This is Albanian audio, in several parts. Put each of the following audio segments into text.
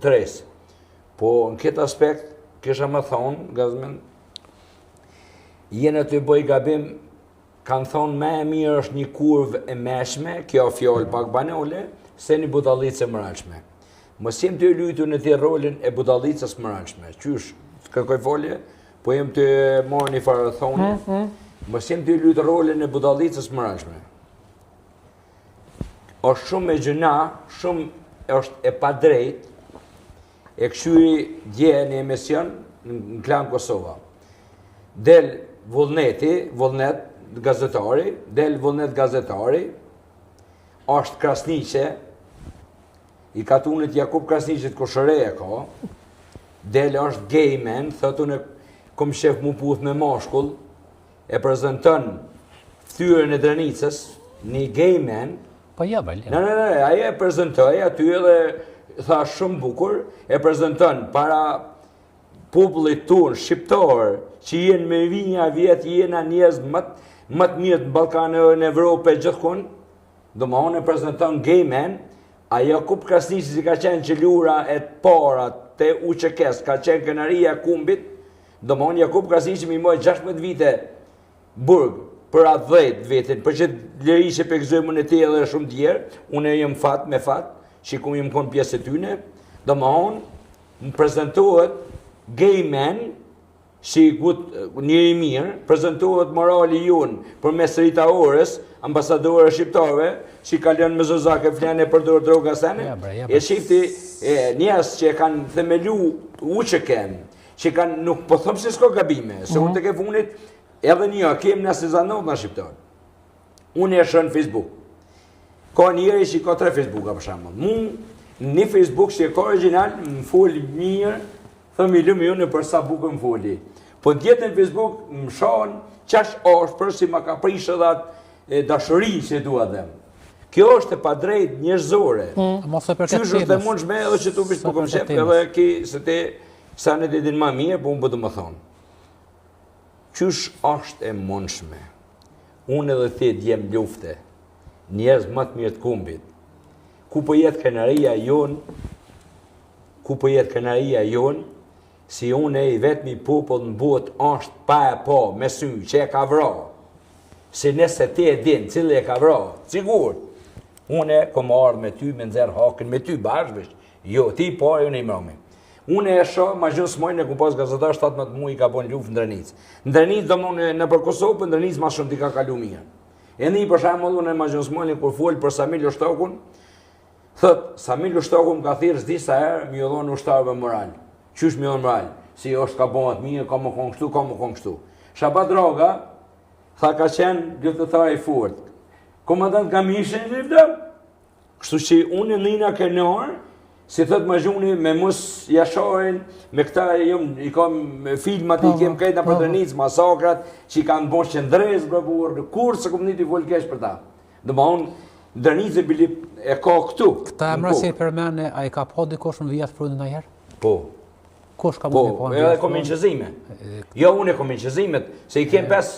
tres. Po në këtë aspekt, kisha më thonë, gazmen, jenë të bëj gabim, kanë thonë me e mirë është një kurvë e meshme, kjo fjallë pak banale, se një budallicë e mëralshme. Mos jem të luajtur në të rolin e budallicës mëralshme. Qysh, kërkoj folje, po jem të marrë një farë thonë, mos jem të luajtur rolin e budallicës mëralshme. Është shumë e gjëna, shumë është e pa drejt, e këshyri dje në emision në Klan Kosova. Del vullnet gazetari, është Krasniqe, i katunit Jakub Krasniqit Koshëreja ka, del është gay man, thot unë kom shef mu puth me mashkull, e prezentën ftyrën e Drenicës, një gay man. Po ja, bali. Aje e prezentoj, aty edhe tha shumë bukur, e prezentën para popullit tunë, shqiptarë, që jenë me vinja vjetë, jenë njerëz më të mirë në Ballkanë në Evropë e gjithkun, do më onë e prezentën gay man, a Jakub Krasniqi si ka qenë qelura e para të UÇK-s, ka qenë kënaria e kumbit, do më onë Jakub Krasniqi mi moj 16 vite burg, për atë 10 vitin, për që lëri që pekëzojmë në te edhe shumë djerë, unë e jem fat me fat, që ku jem konë pjesë e tyne, do më onë, më prezentohet gay man, që njëri mirë, prezentohet morali jonë për mes Rita Orës, ambasadore shqiptare, që ka lënë me zozake flenë e përdor droga sene, e shifti njerëz që kanë themelu UÇK-n, që kanë nuk po thëmë se s'ko gabime, se unë të ke funit, edhe një kem në Sezanot në shqiptar. Unë e shënë Facebook. Ka njëri që ka 3 Facebooka për shembull. Mu një Facebook që e ka original, më foli mirë, thëmi lëmë unë për sa bukë më foli. Po tjetën Facebook më shonë qash është për si ma ka prishë dhe dashëri që dua dhem. Kjo është e pa drejt njerëzore. Qysh është dhe mund shme edhe që tu vishë po kom shep, edhe ki se te sa në të din ma mirë, po unë bëtë më thonë. Qysh është e mundshme, unë edhe ti djem lufte, njerëz më të mirë të kumbit, ku po jetë kënaria jonë, si unë e i vetëmi popull në botë është pa e po, me sy, që e ka vra, se nëse ti e din, cilë e ka vra, sigur, unë e kom ardhë me ty, me nxerë hakën, me ty bashkëvisht, jo, ti po, unë i mrami. Unë e shoh, ma gjënë smojnë e ku pas gazetar 17 muaj ka bon luft në Drenicë. Në Drenicë do më në për Kosovë, për në Drenicë ma shumë t'i ka kalu mirë. E një për shembull unë e ma gjënë smojnë kur folë për Samil Ushtokun, thët, Samil Ushtokun ka thirë s'di sa herë mi odhonë ushtarëve moral. Qysh mi odhonë moral? Si është ka bonat mirë, ka më konë kështu, ka më konë kështu. Shabat Droga, tha ka qenë luftëtar i fort. Komandant Kamishin liftë, kështu që unë e nina kënor, si thët më gjuni me mus Jasharin, me këta i kam filmat i kem kajt në për Drenicë, masakrat, që i kanë bosh qëndrez, kur se kom një t'i volë kesh për ta. Dhe ma unë, Drenicë e ka këtu. Këta e mërësi përmene, a i ka po dikosh në vijat frundin a herë? Po. Kosh ka mundi po në vijat frundin? Po, edhe kominqëzime. Jo, unë e kominqëzimet, se i kem 5,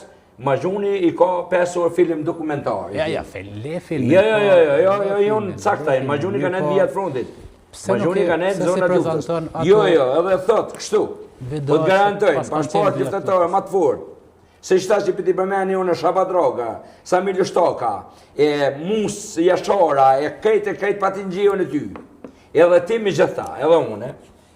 ma gjuni i ka 5 orë film dokumentar. Ja, film. Jo, unë caktajnë, ma gjuni ka në vijat frundit. Ma gjuni ka nejtë zona luftës. Jo, edhe thot, kështu. Po të garantojnë, pashport luftetare ma të fort. Se qëta që pëti përmeni unë Shabat Droga, Samil Ushtoka, Mus Jashara, kejt patin gjionë e ty. Edhe ti me gjitha, edhe une.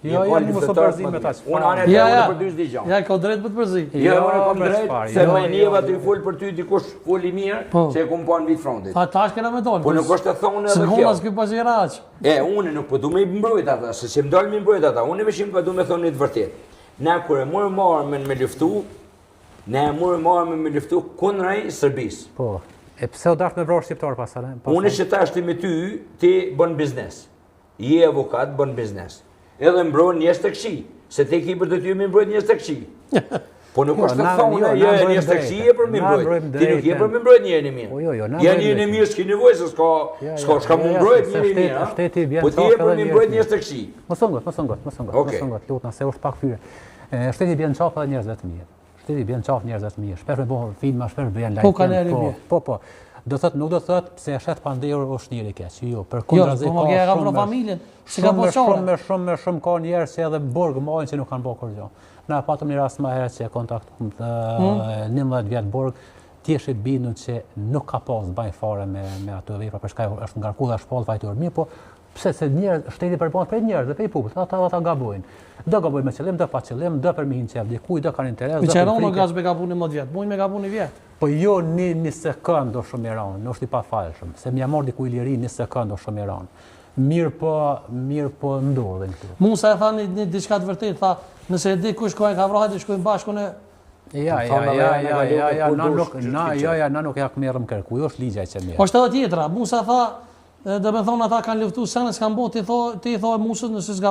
Jo, janë më së përzime ta që. Unë anë e të unë për ty s'di gjanë. Ja, ka drejt për të përzim. Jo, unë kom drejt, se me njeva të i full për ty dikush full i mirë, që e kom po në vitë frontit. Ta është kena me tonë. Po nuk është të thonë edhe kjo. Se hona s'ky pas i raqë. Unë nuk po du me i mbrojt ata, se që më dalë me i mbrojt ata, unë e me shimë pa du me thonë një të vërtet. Ne kur e mërë marë me luftu, kundrej Serbisë. Po, e pse o dash me vrarë shqiptar pasale? Unë që ta është me ty, ti bën biznes. Je avokat, bën biznes. Edhe mbrojnë njës të këqi, se te ki për të ty me mbrojt njës të këqi. Po nuk është të thonë, njës të këqi e për me mbrojt, ti nuk je për me mbrojt njën e mirë. Ja njën e mirë s'ki nevoj, se s'ka më mbrojt njën e mirë, po ti je për me mbrojt njës të këqi. Mësongot, lutna, se është pak fyre. Shteti bjen qafë dhe njerëzve të mirë. Shteti bjen qafë njerëzve të mirë. Shpesh me bohë filma, shpesh bjen lajtë. Po, ka njerë i mirë. Po. Nuk do thot pse e shet pandehur është njëri keq. Jo, Jo, përkundrazi po më ka vrarë familjen, si ka poçore. Shumë ka njerëz që edhe burg mojnë që nuk kanë bërë kurrë. Na patëm një rast më herët që e kontaktuam 19 vjet burg, thjesht e bindur që nuk ka pas baj fare me ato vepra për shkak është ngarkulla shpallë fajtor mirë, po pse se njerëz shteti përbohet prej njerëzve, prej popullit, ata gabojnë. Do gabojnë me qëllim, do pa qëllim, do për me hinë qef dikuj, do kanë interes, do për Çeron frikë. gaz me gabuni 10 vjet, muj me gabuni vjet. Po jo një sekond do shumë i ranë, është i pafalshëm, se m'ja mor dikuj liri një sekond do shumë i ranë. Mirë po ndodhin këtu. Musa e tha një diçka të vërtetë, tha, nëse e di kush ka vrarë, të shkojmë bashkë në na nuk ja merrëm kërkuj, është ligja që merr. është edhe tjetra. Musa tha, do të thonë ata kanë luftuar sa s'kan bërë, ti i thoi Musës nëse s'ka